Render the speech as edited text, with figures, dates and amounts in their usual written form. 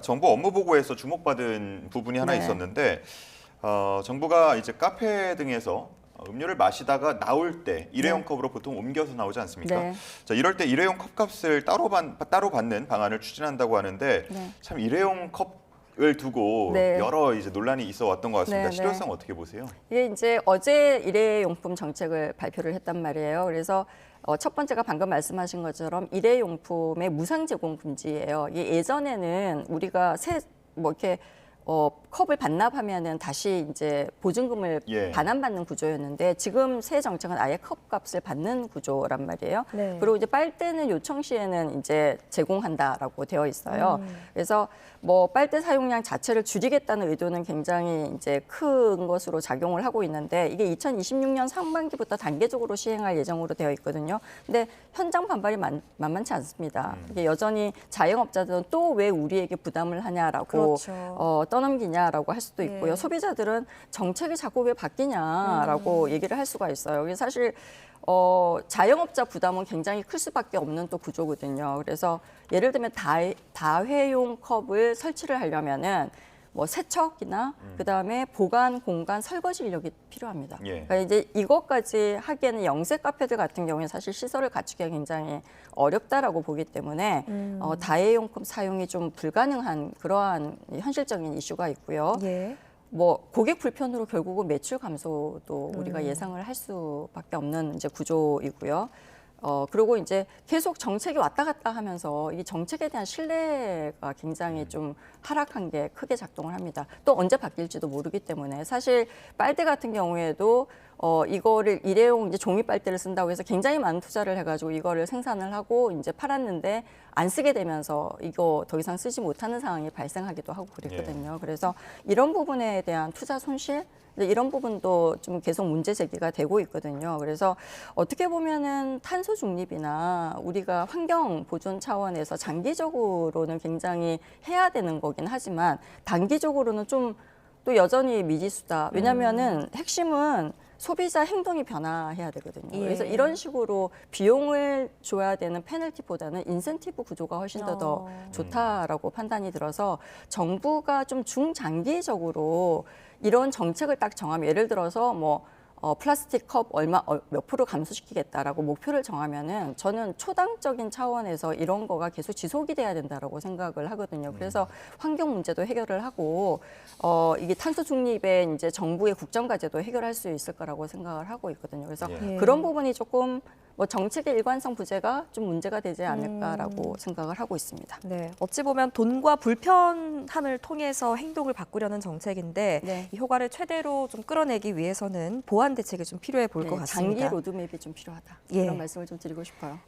정부 업무 보고에서 주목받은 부분이 하나 네. 있었는데 정부가 이제 카페 등에서 음료를 마시다가 나올 때 일회용 네. 컵으로 보통 옮겨서 나오지 않습니까? 네. 자, 이럴 때 일회용 컵값을 따로 받는 방안을 추진한다고 하는데 네. 참 일회용 컵을 두고 네. 여러 이제 논란이 있어 왔던 것 같습니다. 네, 실효성 네. 어떻게 보세요? 이게 이제 어제 일회용품 정책을 발표를 했단 말이에요. 그래서 첫 번째가 방금 말씀하신 것처럼 일회용품의 무상 제공 금지예요. 이게 예전에는 우리가 이렇게 컵을 반납하면은 다시 이제 보증금을 예. 반환받는 구조였는데 지금 새 정책은 아예 컵값을 받는 구조란 말이에요. 네. 그리고 이제 빨대는 요청 시에는 이제 제공한다라고 되어 있어요. 그래서 뭐 빨대 사용량 자체를 줄이겠다는 의도는 굉장히 이제 큰 것으로 작용을 하고 있는데 이게 2026년 상반기부터 단계적으로 시행할 예정으로 되어 있거든요. 근데 현장 반발이 만만치 않습니다. 이게 여전히 자영업자들은 또 왜 우리에게 부담을 하냐라고 그렇죠. 떠넘기냐라고 할 수도 있고요. 네. 소비자들은 정책이 자꾸 왜 바뀌냐라고 얘기를 할 수가 있어요. 이게 사실 자영업자 부담은 굉장히 클 수밖에 없는 또 구조거든요. 그래서 예를 들면 다회용 컵을 설치를 하려면은 뭐 세척이나 그다음에 보관 공간 설거지 인력이 필요합니다. 예. 그러니까 이제 이것까지 하기에는 영세 카페들 같은 경우에 사실 시설을 갖추기가 굉장히 어렵다라고 보기 때문에 다회용컵 사용이 좀 불가능한 그러한 현실적인 이슈가 있고요. 예. 뭐 고객 불편으로 결국은 매출 감소도 우리가 예상을 할 수밖에 없는 이제 구조이고요. 그리고 이제 계속 정책이 왔다 갔다 하면서 이 정책에 대한 신뢰가 굉장히 좀 하락한 게 크게 작동을 합니다. 또 언제 바뀔지도 모르기 때문에 사실 빨대 같은 경우에도 이거를 일회용 이제 종이 빨대를 쓴다고 해서 굉장히 많은 투자를 해가지고 이거를 생산을 하고 이제 팔았는데 안 쓰게 되면서 이거 더 이상 쓰지 못하는 상황이 발생하기도 하고 그랬거든요. 그래서 이런 부분에 대한 투자 손실 이런 부분도 좀 계속 문제 제기가 되고 있거든요. 그래서 어떻게 보면은 탄소 중립이나 우리가 환경 보존 차원에서 장기적으로는 굉장히 해야 되는 거긴 하지만 단기적으로는 좀 또 여전히 미지수다. 왜냐하면은 핵심은 소비자 행동이 변화해야 되거든요. 예. 그래서 이런 식으로 비용을 줘야 되는 페널티보다는 인센티브 구조가 훨씬 더 좋다라고 판단이 들어서 정부가 좀 중장기적으로 이런 정책을 딱 정하면 예를 들어서 뭐 플라스틱 컵 몇 프로 감소시키겠다라고 목표를 정하면은 저는 초당적인 차원에서 이런 거가 계속 지속이 돼야 된다라고 생각을 하거든요. 그래서 환경 문제도 해결을 하고 이게 탄소 중립에 이제 정부의 국정 과제도 해결할 수 있을 거라고 생각을 하고 있거든요. 그래서 예. 그런 부분이 조금 뭐 정책의 일관성 부재가 좀 문제가 되지 않을까라고 생각을 하고 있습니다. 네, 어찌 보면 돈과 불편함을 통해서 행동을 바꾸려는 정책인데 네. 이 효과를 최대로 좀 끌어내기 위해서는 보완 대책이 좀 필요해 보일 것 장기 같습니다. 로드맵이 좀 필요하다. 예. 그런 말씀을 좀 드리고 싶어요.